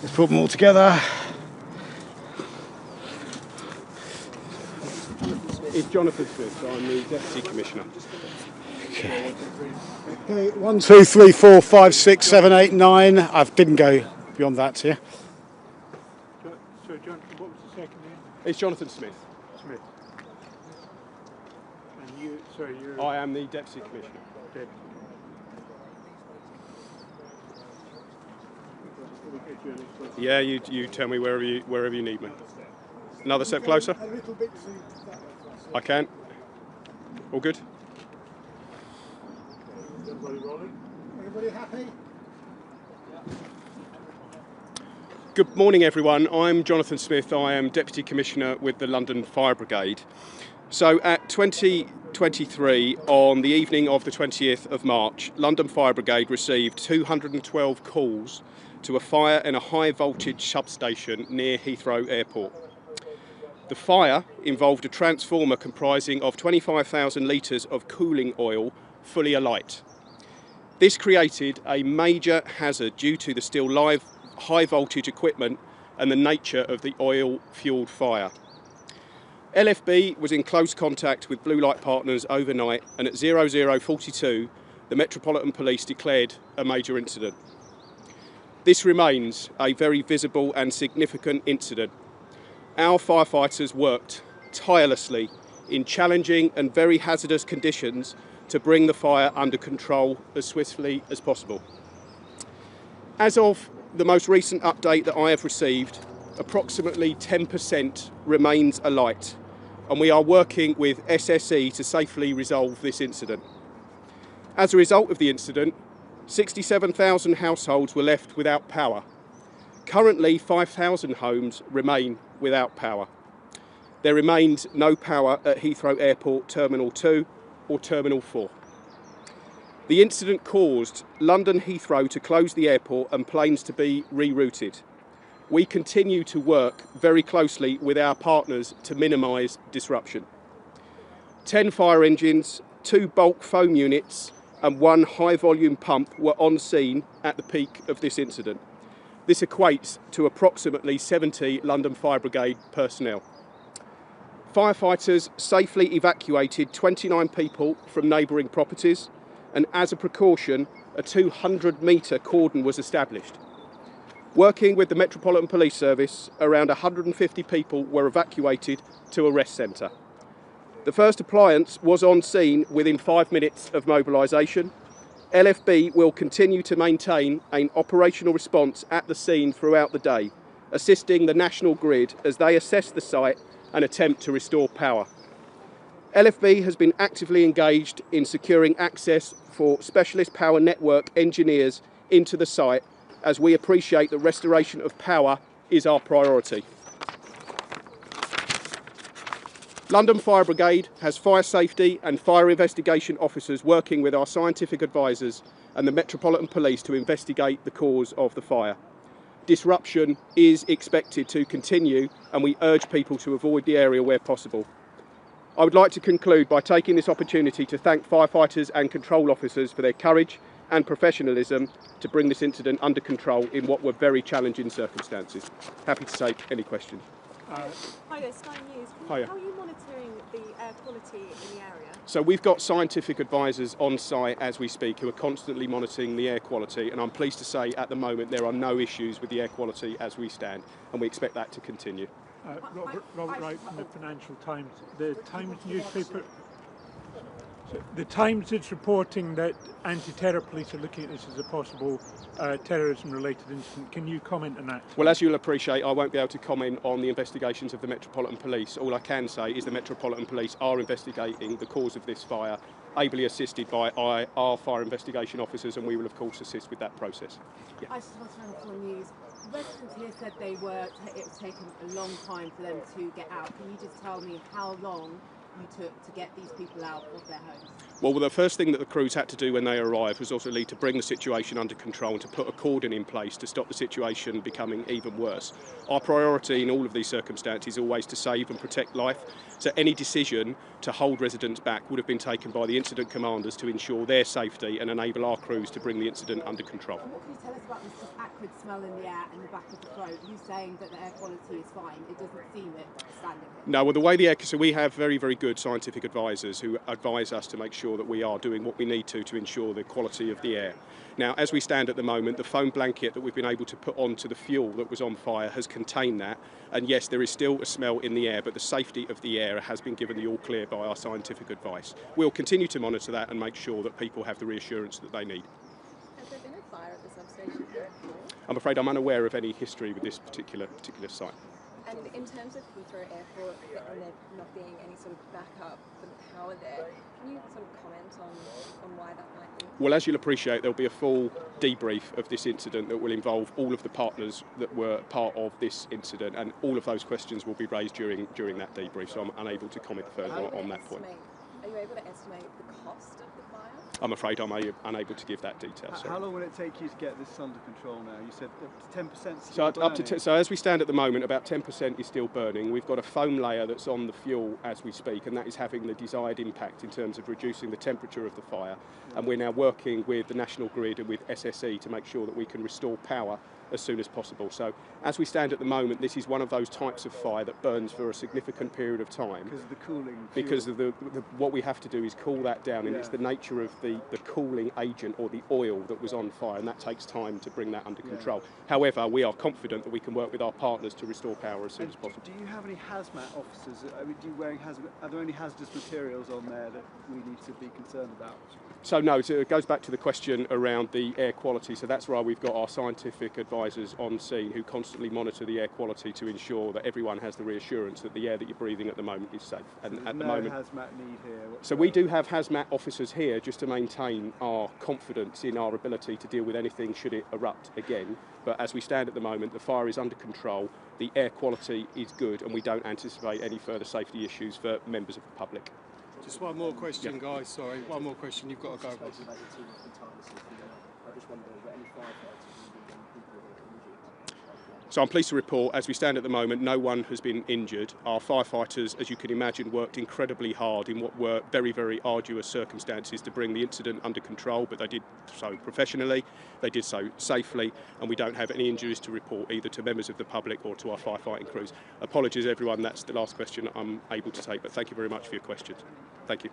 Let's put them all together. It's Jonathan Smith, I'm the Deputy Commissioner. Okay, 1, 2, 3, 4, 5, 6, 7, 8, 9. I didn't go beyond that here. Sorry, Jonathan, what was the second name? It's Jonathan Smith. Smith. And you, sorry, you're... I am the Deputy Commissioner. Deputy. Yeah, you tell me wherever you need me. Another step closer? A little bit to I can. All good? Everybody rolling? Everybody happy? Good morning, everyone. I'm Jonathan Smith. I am Deputy Commissioner with the London Fire Brigade. So at 2023, on the evening of the 20th of March, London Fire Brigade received 212 calls to a fire in a high voltage substation near Heathrow Airport. The fire involved a transformer comprising of 25,000 litres of cooling oil fully alight. This created a major hazard due to the still live high voltage equipment and the nature of the oil-fuelled fire. LFB was in close contact with Blue Light Partners overnight, and at 0042 the Metropolitan Police declared a major incident. This remains a very visible and significant incident. Our firefighters worked tirelessly in challenging and very hazardous conditions to bring the fire under control as swiftly as possible. As of the most recent update that I have received, approximately 10% remains alight, and we are working with SSE to safely resolve this incident. As a result of the incident, 67,000 households were left without power. Currently, 5,000 homes remain without power. There remains no power at Heathrow Airport Terminal 2 or Terminal 4. The incident caused London Heathrow to close the airport and planes to be rerouted. We continue to work very closely with our partners to minimise disruption. 10 fire engines, 2 bulk foam units and 1 high-volume pump were on scene at the peak of this incident. This equates to approximately 70 London Fire Brigade personnel. Firefighters safely evacuated 29 people from neighbouring properties, and as a precaution, a 200-metre cordon was established. Working with the Metropolitan Police Service, around 150 people were evacuated to a rest centre. The first appliance was on scene within 5 minutes of mobilisation. LFB will continue to maintain an operational response at the scene throughout the day, assisting the national grid as they assess the site and attempt to restore power. LFB has been actively engaged in securing access for specialist power network engineers into the site, as we appreciate that restoration of power is our priority. London Fire Brigade has fire safety and fire investigation officers working with our scientific advisors and the Metropolitan Police to investigate the cause of the fire. Disruption is expected to continue, and we urge people to avoid the area where possible. I would like to conclude by taking this opportunity to thank firefighters and control officers for their courage and professionalism to bring this incident under control in what were very challenging circumstances. Happy to take any questions. Hi there, Sky News. Hiya. How are you monitoring the air quality in the area? So we've got scientific advisors on site as we speak who are constantly monitoring the air quality, and I'm pleased to say at the moment there are no issues with the air quality as we stand, and we expect that to continue. Robert Wright from the Financial Times. The Times newspaper. The Times is reporting that anti-terror police are looking at this as a possible terrorism-related incident. Can you comment on that? Well, as you'll appreciate, I won't be able to comment on the investigations of the Metropolitan Police. All I can say is the Metropolitan Police are investigating the cause of this fire, ably assisted by our fire investigation officers, and we will of course assist with that process. Yeah. I just want to know news. Residents here said it was taking a long time for them to get out. Can you just tell me how long you took to get these people out of their homes? Well, the first thing that the crews had to do when they arrived was also to bring the situation under control and to put a cordon in place to stop the situation becoming even worse. Our priority in all of these circumstances is always to save and protect life. So any decision to hold residents back would have been taken by the incident commanders to ensure their safety and enable our crews to bring the incident under control. And what can you tell us about this just acrid smell in the air and the back of the throat? You saying that the air quality is fine, it doesn't seem it standing here. No, well, the way the air, so we have very, very good scientific advisors who advise us to make sure that we are doing what we need to ensure the quality of the air. Now, as we stand at the moment, the foam blanket that we've been able to put onto the fuel that was on fire has contained that. And yes, there is still a smell in the air, but the safety of the air has been given the all clear by our scientific advice. We'll continue to monitor that and make sure that people have the reassurance that they need. Has there been a fire at the substation here before? I'm afraid I'm unaware of any history with this particular site. And in terms of Heathrow Airport and there not being any sort of backup for the power there, can you sort of comment on why that might be? Well, as you'll appreciate, there'll be a full debrief of this incident that will involve all of the partners that were part of this incident, and all of those questions will be raised during that debrief, so I'm unable to comment further on that point. Are you able to estimate the cost of the fire? I'm afraid I'm unable to give that detail. How long will it take you to get this under control now? You said up to 10% still burning. So as we stand at the moment, about 10% is still burning. We've got a foam layer that's on the fuel as we speak, and that is having the desired impact in terms of reducing the temperature of the fire. And we're now working with the National Grid and with SSE to make sure that we can restore power as soon as possible. So as we stand at the moment, this is one of those types of fire that burns for a significant period of time. Because of the cooling. Because of what we have to do is cool that down, and it's the nature of the cooling agent or the oil that was on fire, and that takes time to bring that under control. However, we are confident that we can work with our partners to restore power as soon as possible. Do you have any hazmat officers? I mean, are there any hazardous materials on there that we need to be concerned about? So no, so it goes back to the question around the air quality. So that's why we've got our scientific advisors on scene who constantly monitor the air quality to ensure that everyone has the reassurance that the air that you're breathing at the moment is safe. And at the moment, hazmat need here. So we do have hazmat officers here just to maintain our confidence in our ability to deal with anything should it erupt again. But as we stand at the moment, the fire is under control, the air quality is good, and we don't anticipate any further safety issues for members of the public. Just one more question, guys. Sorry, one more question. You've got to go. So I'm pleased to report, as we stand at the moment, no one has been injured. Our firefighters, as you can imagine, worked incredibly hard in what were very, very arduous circumstances to bring the incident under control, but they did so professionally, they did so safely, and we don't have any injuries to report either to members of the public or to our firefighting crews. Apologies, everyone, that's the last question I'm able to take, but thank you very much for your questions. Thank you.